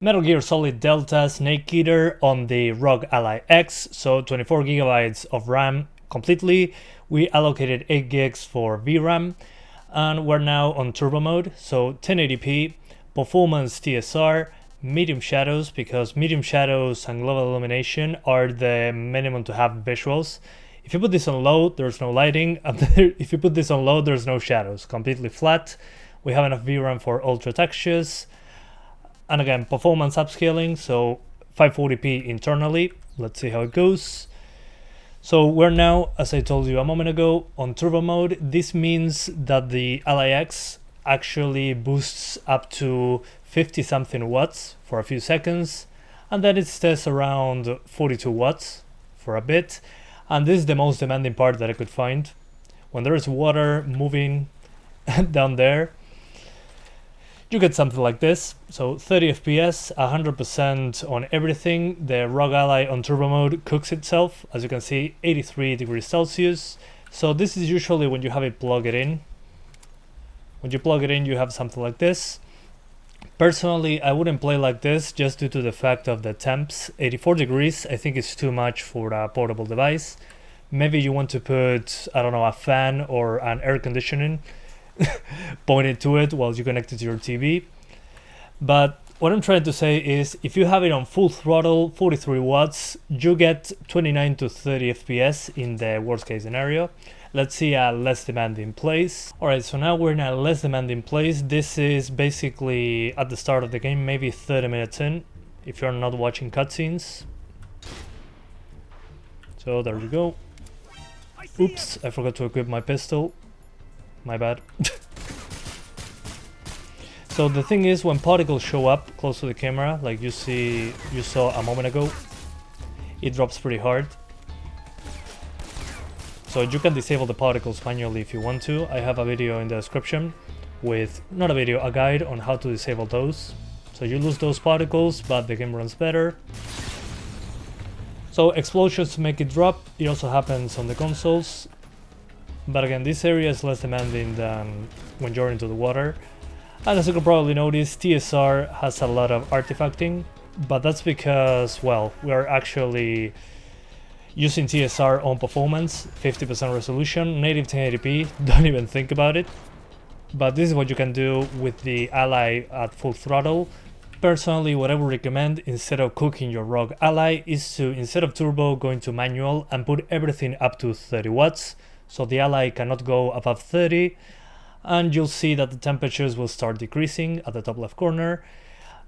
Metal Gear Solid Delta Snake Eater on the ROG Ally X, so 24 gigabytes of RAM completely. We allocated 8 gigs for VRAM, and we're now on turbo mode, so 1080p, performance TSR, medium shadows, because medium shadows and global illumination are the minimum to have visuals. If you put this on low, there's no lighting, and if you put this on low, there's no shadows, completely flat. We have enough VRAM for ultra textures. And again, performance upscaling, so 540p internally. Let's see how it goes. So we're now, as I told you a moment ago, on turbo mode. This means that the Ally X actually boosts up to 50 something watts for a few seconds, and then it stays around 42 watts for a bit. And this is the most demanding part that I could find. When there is water moving down there, you get something like this. So 30 FPS, 100% on everything. The ROG Ally on turbo mode cooks itself, as you can see, 83 degrees Celsius. So this is usually when you have it plugged in. When you plug it in, you have something like this. Personally, I wouldn't play like this just due to the fact of the temps. 84 degrees, I think it's too much for a portable device. Maybe you want to put, I don't know, a fan or an air conditioning pointed to it while you connect it to your TV. But what I'm trying to say is, if you have it on full throttle, 43 watts, you get 29 to 30 FPS in the worst case scenario. Let's see a less demanding place. Alright, so now we're in a less demanding place. This is basically at the start of the game, maybe 30 minutes in, if you're not watching cutscenes. So there we go. Oops, I forgot to equip my pistol. My bad. So the thing is, when particles show up close to the camera, like you saw a moment ago, it drops pretty hard. So you can disable the particles manually if you want to. I have a video in the description with, not a video, a guide on how to disable those. So you lose those particles, but the game runs better. So explosions make it drop. It also happens on the consoles. But again, this area is less demanding than when you're into the water. And as you can probably notice, TSR has a lot of artifacting, but that's because, well, we are actually using TSR on performance, 50% resolution, native 1080p, don't even think about it. But this is what you can do with the Ally at full throttle. Personally, what I would recommend instead of cooking your ROG Ally is to, instead of turbo, go into manual and put everything up to 30 watts. So the Ally cannot go above 30, and you'll see that the temperatures will start decreasing at the top left corner,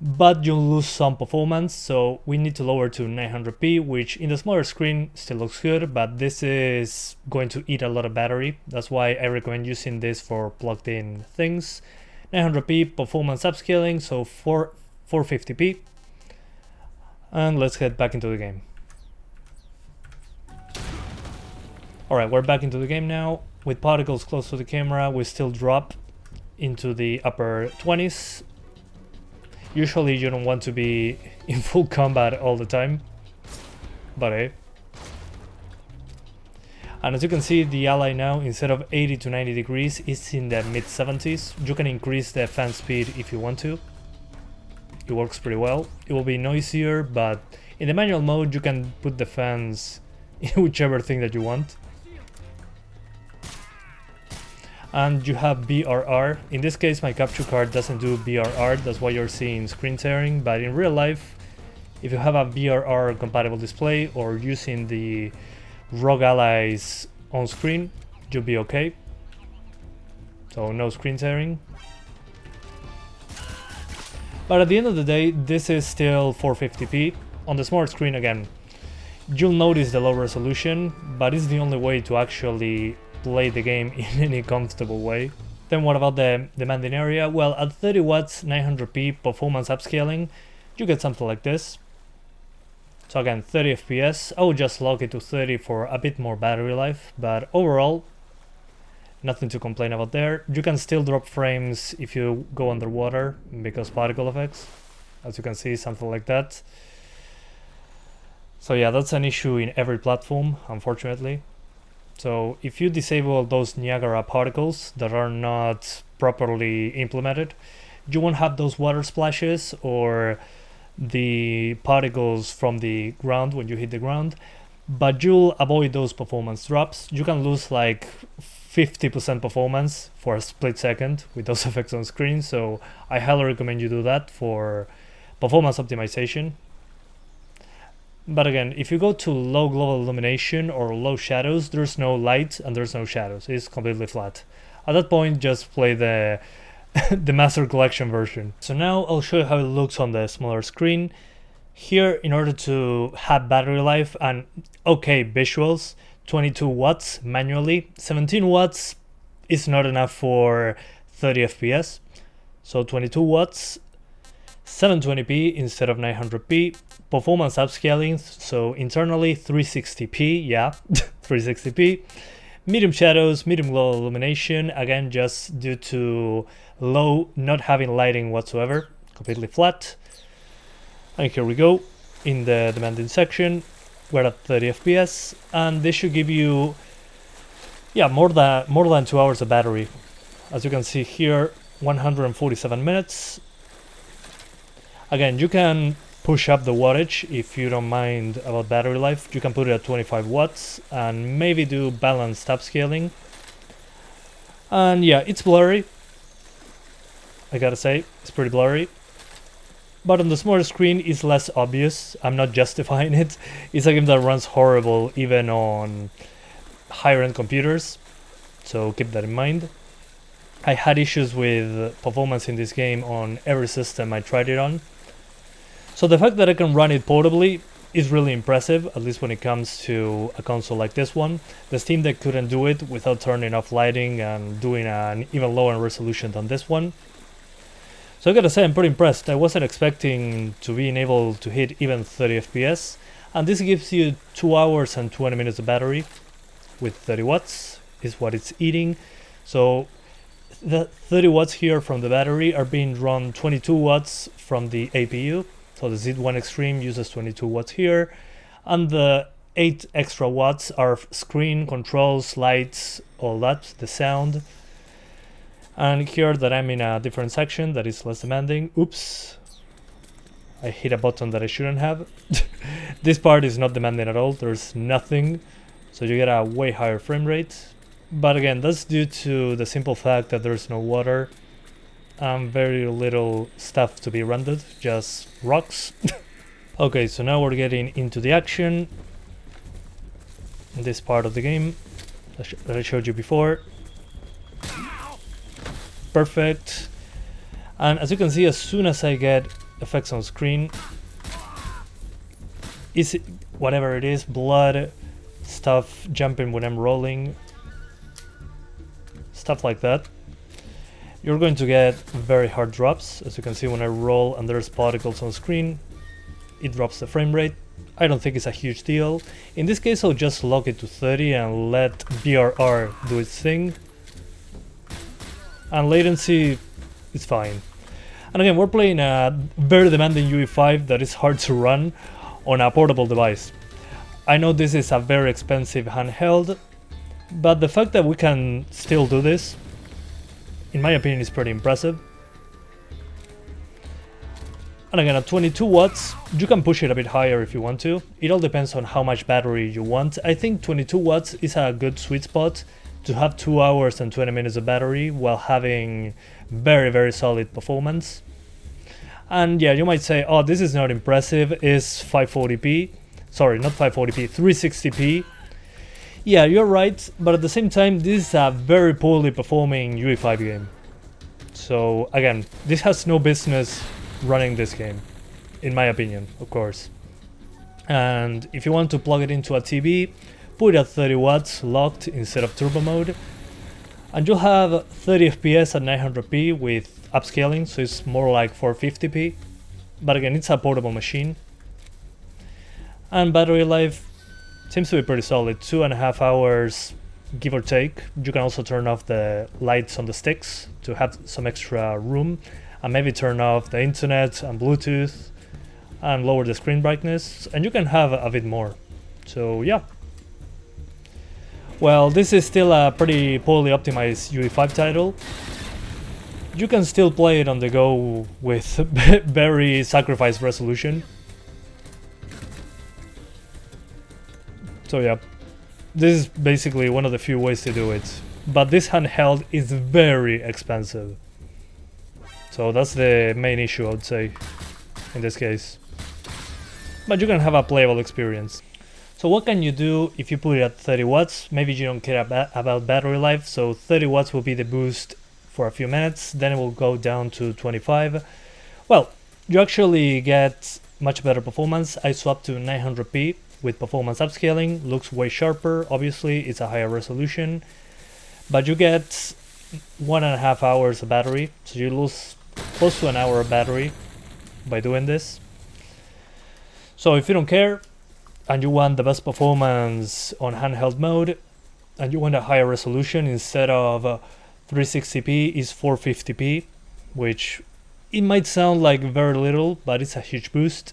but you'll lose some performance. So we need to lower to 900p, which in the smaller screen still looks good, but this is going to eat a lot of battery. That's why I recommend using this for plugged in things. 900p performance upscaling, so 450p, and let's head back into the game. Alright, we're back into the game now. With particles close to the camera, we still drop into the upper 20s. Usually you don't want to be in full combat all the time, but hey. And as you can see, the Ally now, instead of 80 to 90 degrees, is in the mid 70s. You can increase the fan speed if you want to. It works pretty well. It will be noisier, but in the manual mode you can put the fans in whichever thing that you want. And you have BRR. In this case, my capture card doesn't do BRR, that's why you're seeing screen tearing, but in real life, if you have a BRR compatible display or using the ROG Ally's on screen, you'll be okay. So no screen tearing. But at the end of the day, this is still 450p. On the smart screen, again, you'll notice the low resolution, but it's the only way to actually play the game in any comfortable way. Then what about the demanding area? Well, at 30 watts, 900p performance upscaling, you get something like this. So again, 30 FPS. I would just lock it to 30 for a bit more battery life, but overall, nothing to complain about there. You can still drop frames if you go underwater because particle effects. As you can see, something like that. So yeah, that's an issue in every platform, unfortunately. So if you disable those Niagara particles that are not properly implemented, you won't have those water splashes or the particles from the ground when you hit the ground, but you'll avoid those performance drops. You can lose like 50% performance for a split second with those effects on screen, so I highly recommend you do that for performance optimization. But again, if you go to low global illumination or low shadows, there's no light and there's no shadows. It's completely flat. At that point, just play the the Master Collection version. So now I'll show you how it looks on the smaller screen. Here, in order to have battery life and okay visuals, 22 watts manually. 17 watts is not enough for 30 FPS. So 22 watts, 720p instead of 900p. Performance upscaling, so internally 360p, yeah, 360p. Medium shadows, medium glow illumination, again just due to low not having lighting whatsoever, completely flat. And here we go, in the demanding section, we're at 30 FPS, and this should give you, yeah, more than 2 hours of battery. As you can see here, 147 minutes. Again, you can push up the wattage if you don't mind about battery life. You can put it at 25 watts and maybe do balanced upscaling. And yeah, it's blurry. I gotta say, it's pretty blurry. But on the smaller screen, it's less obvious. I'm not justifying it. It's a game that runs horrible even on higher end computers, so keep that in mind. I had issues with performance in this game on every system I tried it on. So the fact that I can run it portably is really impressive, at least when it comes to a console like this one. The Steam Deck couldn't do it without turning off lighting and doing an even lower resolution than this one. So I gotta say, I'm pretty impressed. I wasn't expecting to being able to hit even 30 FPS, and this gives you 2 hours and 20 minutes of battery with 30 watts is what it's eating. So the 30 watts here from the battery are being drawn 22 watts from the APU. So the Z1 Extreme uses 22 watts here, and the 8 extra watts are screen, controls, lights, all that, the sound. And here that I'm in a different section that is less demanding. Oops, I hit a button that I shouldn't have. This part is not demanding at all, there's nothing, so you get a way higher frame rate. But again, that's due to the simple fact that there's no water. Very little stuff to be rendered, just rocks. Okay, so now we're getting into the action in this part of the game that I showed you before. Perfect. And as you can see, as soon as I get effects on screen, is it whatever it is, blood, stuff jumping when I'm rolling, stuff like that, you're going to get very hard drops. As you can see, when I roll and there's particles on screen, it drops the frame rate. I don't think it's a huge deal. In this case, I'll just lock it to 30 and let VRR do its thing. And latency is fine. And again, we're playing a very demanding UE5 that is hard to run on a portable device. I know this is a very expensive handheld, but the fact that we can still do this, in my opinion, is pretty impressive. And again, at 22 watts, you can push it a bit higher if you want to. It all depends on how much battery you want. I think 22 watts is a good sweet spot to have 2 hours and 20 minutes of battery while having very solid performance. And yeah, you might say, oh, this is not impressive, it's 540p. Sorry, not 540p, 360p. Yeah, you're right, but at the same time, this is a very poorly performing UE5 game. So again, this has no business running this game, in my opinion, of course. And if you want to plug it into a TV, put it at 30 watts locked instead of turbo mode, and you'll have 30 FPS at 900p with upscaling, so it's more like 450p. But again, it's a portable machine. And battery life seems to be pretty solid, 2.5 hours give or take. You can also turn off the lights on the sticks to have some extra room, and maybe turn off the internet and Bluetooth and lower the screen brightness, and you can have a bit more. So yeah. Well, this is still a pretty poorly optimized UE5 title. you can still play it on the go with very sacrificed resolution. So yeah, this is basically one of the few ways to do it. But this handheld is very expensive. So that's the main issue, I would say, in this case. But you can have a playable experience. So what can you do if you put it at 30 watts? Maybe you don't care about battery life, so 30 watts will be the boost for a few minutes, then it will go down to 25. Well, you actually get much better performance. I swapped to 900p with performance upscaling, looks way sharper, obviously it's a higher resolution, but you get 1.5 hours of battery, so you lose close to an hour of battery by doing this. So if you don't care and you want the best performance on handheld mode and you want a higher resolution, instead of 360p is 450p, which it might sound like very little, but it's a huge boost,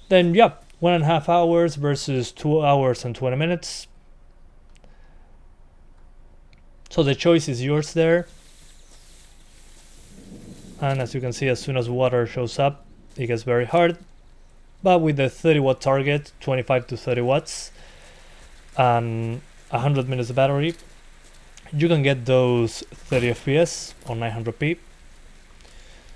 then yeah, 1.5 hours versus 2 hours and 20 minutes. So the choice is yours there. And as you can see, as soon as water shows up, it gets very hard. But with the 30 watt target, 25 to 30 watts, and 100 minutes of battery, you can get those 30 FPS on 900p.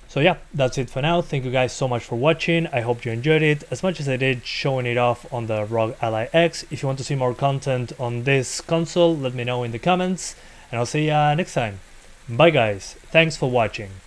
So yeah, that's it for now. Thank you guys so much for watching. I hope you enjoyed it as much as I did showing it off on the ROG Ally X. If you want to see more content on this console, let me know in the comments, and I'll see ya next time. Bye guys, thanks for watching.